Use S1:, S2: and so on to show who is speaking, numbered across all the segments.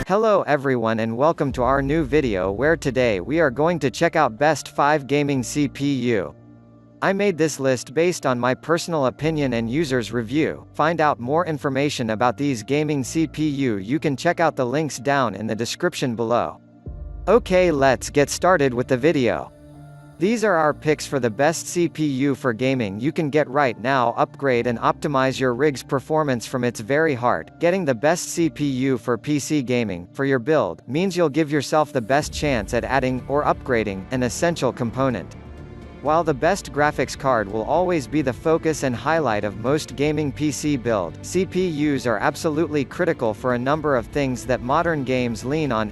S1: Hello everyone and welcome to our new video where today we are going to check out best 5 gaming CPU. I made this list based on my personal opinion and users review. Find out more information about these gaming CPU. You can check out the links down in the description below. Okay, let's get started with the video. These are our picks for the best CPU for gaming you can get right now. Upgrade and optimize your rig's performance from its very heart. Getting the best CPU for PC gaming, for your build, means you'll give yourself the best chance at adding, or upgrading, an essential component. While the best graphics card will always be the focus and highlight of most gaming PC build, CPUs are absolutely critical for a number of things that modern games lean on.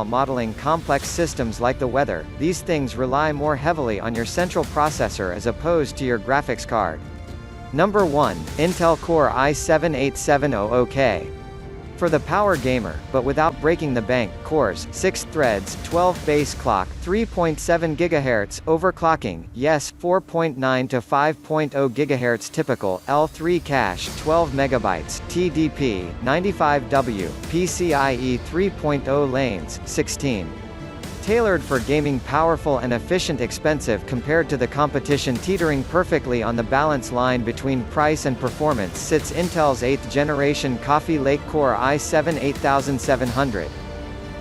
S1: Modeling complex systems like the weather, these things rely more heavily on your central processor as opposed to your graphics card. Number 1. Intel Core i7-8700K. For the power gamer, but without breaking the bank, cores, 6 threads, 12 base clock, 3.7 GHz, overclocking, yes, 4.9 to 5.0 GHz typical, L3 cache, 12 MB, TDP, 95W, PCIe 3.0 lanes, 16. Tailored for gaming, powerful and efficient, expensive compared to the competition, teetering perfectly on the balance line between price and performance sits Intel's 8th generation Coffee Lake Core i7-8700.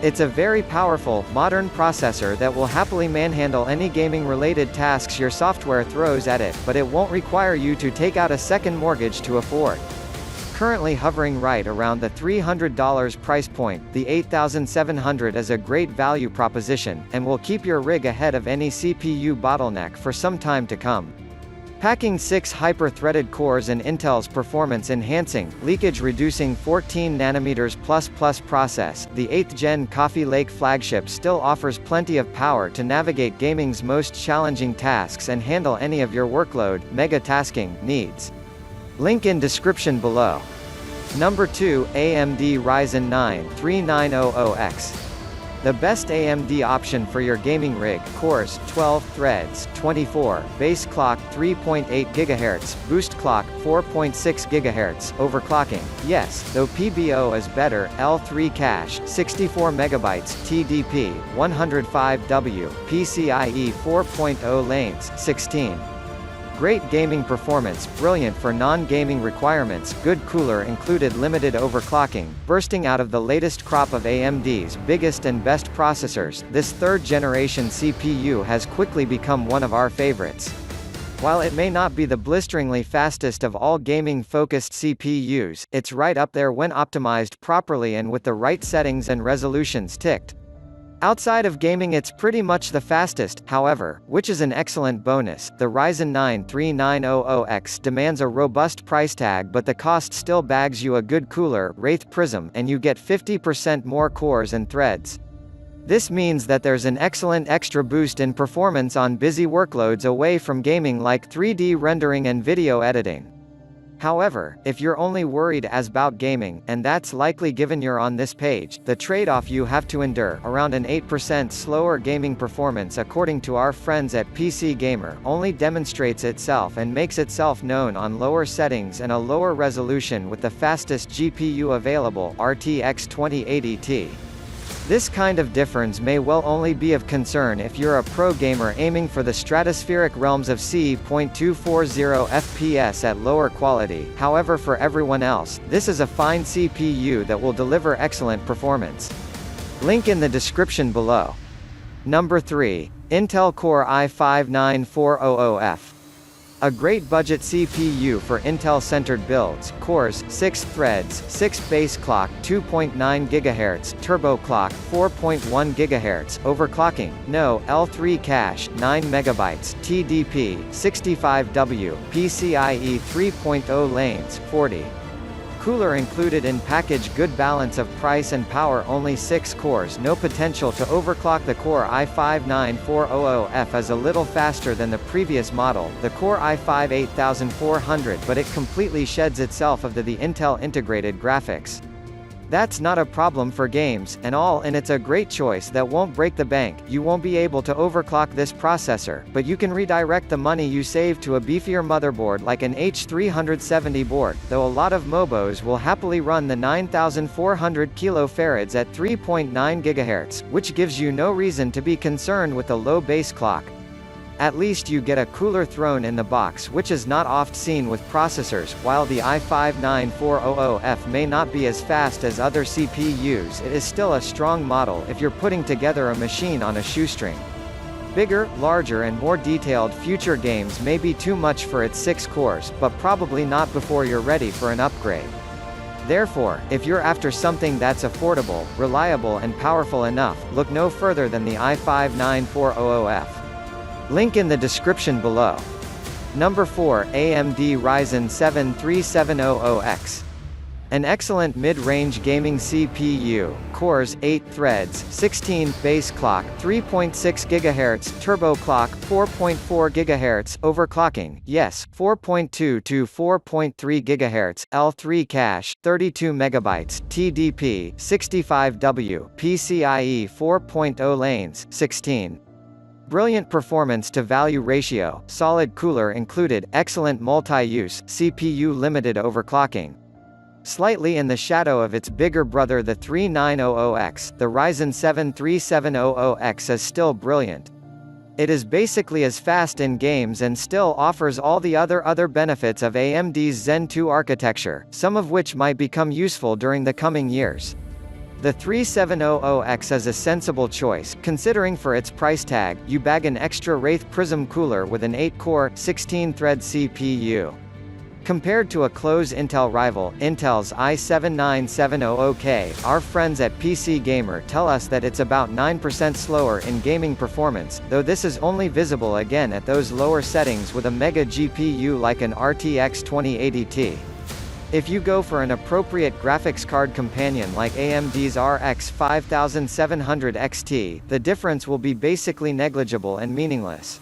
S1: It's a very powerful, modern processor that will happily manhandle any gaming-related tasks your software throws at it, but it won't require you to take out a second mortgage to afford. Currently hovering right around the $300 price point, the 8700 is a great value proposition, and will keep your rig ahead of any CPU bottleneck for some time to come. Packing 6 hyper-threaded cores and Intel's performance-enhancing, leakage-reducing 14nm++ process, the 8th Gen Coffee Lake flagship still offers plenty of power to navigate gaming's most challenging tasks and handle any of your workload, mega-tasking, needs. Link in description below. Number 2. AMD Ryzen 9 3900X. The best AMD option for your gaming rig. Cores, 12 threads, 24, base clock, 3.8 GHz, boost clock, 4.6 GHz, overclocking, yes, though PBO is better, L3 cache, 64 MB, TDP, 105W, PCIe 4.0 lanes, 16. Great gaming performance, brilliant for non-gaming requirements, good cooler included, limited overclocking, bursting out of the latest crop of AMD's biggest and best processors. This third-generation CPU has quickly become one of our favorites. While it may not be the blisteringly fastest of all gaming-focused CPUs, it's right up there when optimized properly and with the right settings and resolutions ticked. Outside of gaming, it's pretty much the fastest, however, which is an excellent bonus. The Ryzen 9 3900X demands a robust price tag, but the cost still bags you a good cooler, Wraith Prism, and you get 50% more cores and threads. This means that there's an excellent extra boost in performance on busy workloads away from gaming like 3D rendering and video editing. However, if you're only worried about gaming, and that's likely given you're on this page, the trade-off you have to endure, around an 8% slower gaming performance according to our friends at PC Gamer, only demonstrates itself and makes itself known on lower settings and a lower resolution with the fastest GPU available, RTX 2080 Ti. This kind of difference may well only be of concern if you're a pro gamer aiming for the stratospheric realms of C.240 FPS at lower quality. However, for everyone else, this is a fine CPU that will deliver excellent performance. Link in the description below. Number 3. Intel Core i5-9400F. A great budget CPU for Intel-centered builds. Cores, 6 threads, 6 base clock, 2.9 GHz, turbo clock, 4.1 GHz, overclocking, no, L3 cache, 9 MB, TDP, 65W, PCIe 3.0 lanes, 40. Cooler included in package, good balance of price and power, only 6 cores, no potential to overclock. The Core i5-9400F is a little faster than the previous model, the Core i5-8400, but it completely sheds itself of the Intel integrated graphics. That's not a problem for games, and all, and it's a great choice that won't break the bank. You won't be able to overclock this processor, but you can redirect the money you save to a beefier motherboard like an H370 board, though a lot of mobos will happily run the 9400 kFarads at 3.9 GHz, which gives you no reason to be concerned with the low base clock. At least you get a cooler thrown in the box, which is not oft seen with processors. While the i5-9400F may not be as fast as other CPUs, it is still a strong model if you're putting together a machine on a shoestring. Bigger, larger and more detailed future games may be too much for its 6 cores, but probably not before you're ready for an upgrade. Therefore, if you're after something that's affordable, reliable and powerful enough, look no further than the i5-9400F. Link in the description below. Number 4, AMD Ryzen 7 3700X. An excellent mid-range gaming CPU, cores, 8 threads, 16, base clock, 3.6 GHz, turbo clock, 4.4 GHz, overclocking, yes, 4.2 to 4.3 GHz, L3 cache, 32 MB, TDP, 65W, PCIe 4.0 lanes, 16. Brilliant performance-to-value ratio, solid cooler included, excellent multi-use, CPU limited overclocking. Slightly in the shadow of its bigger brother the 3900X, the Ryzen 7 3700X is still brilliant. It is basically as fast in games and still offers all the other benefits of AMD's Zen 2 architecture, some of which might become useful during the coming years. The 3700X is a sensible choice, considering for its price tag, you bag an extra Wraith Prism cooler with an 8-core, 16-thread CPU. Compared to a close Intel rival, Intel's i7-9700K, our friends at PC Gamer tell us that it's about 9% slower in gaming performance, though this is only visible again at those lower settings with a mega GPU like an RTX 2080 Ti. If you go for an appropriate graphics card companion like AMD's RX 5700 XT, the difference will be basically negligible and meaningless.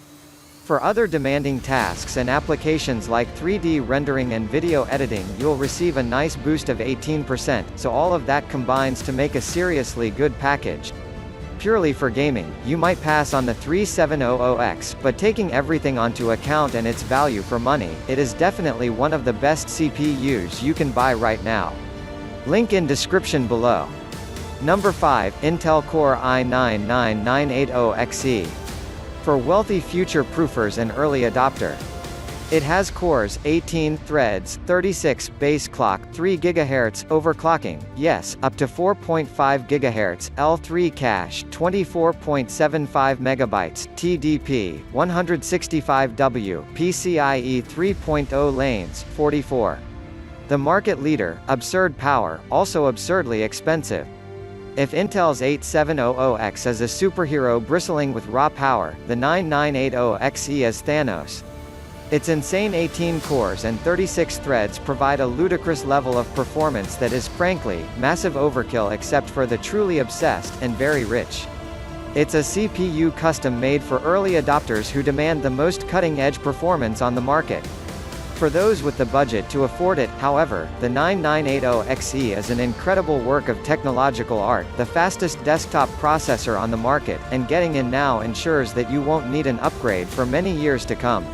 S1: For other demanding tasks and applications like 3D rendering and video editing, you'll receive a nice boost of 18%, so all of that combines to make a seriously good package. Purely for gaming, you might pass on the 3700X, but taking everything onto account and its value for money, it is definitely one of the best CPUs you can buy right now. Link in description below. Number 5, Intel Core i9-9980XE. For wealthy future-proofers and early adopter. It has cores, 18 threads, 36 base clock, 3 GHz overclocking, yes, up to 4.5 GHz, L3 cache, 24.75 MB, TDP, 165W, PCIe 3.0 lanes, 44. The market leader, absurd power, also absurdly expensive. If Intel's 8700X is a superhero bristling with raw power, the 9980XE is Thanos. Its insane 18 cores and 36 threads provide a ludicrous level of performance that is, frankly, massive overkill except for the truly obsessed, and very rich. It's a CPU custom-made for early adopters who demand the most cutting-edge performance on the market. For those with the budget to afford it, however, the 9980XE is an incredible work of technological art, the fastest desktop processor on the market, and getting in now ensures that you won't need an upgrade for many years to come.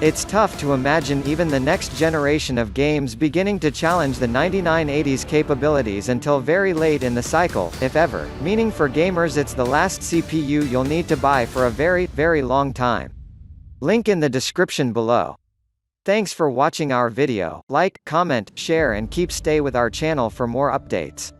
S1: It's tough to imagine even the next generation of games beginning to challenge the 9980's capabilities until very late in the cycle, if ever, meaning for gamers it's the last CPU you'll need to buy for a very, very long time. Link in the description below. Thanks for watching our video. Like, comment, share and stay with our channel for more updates.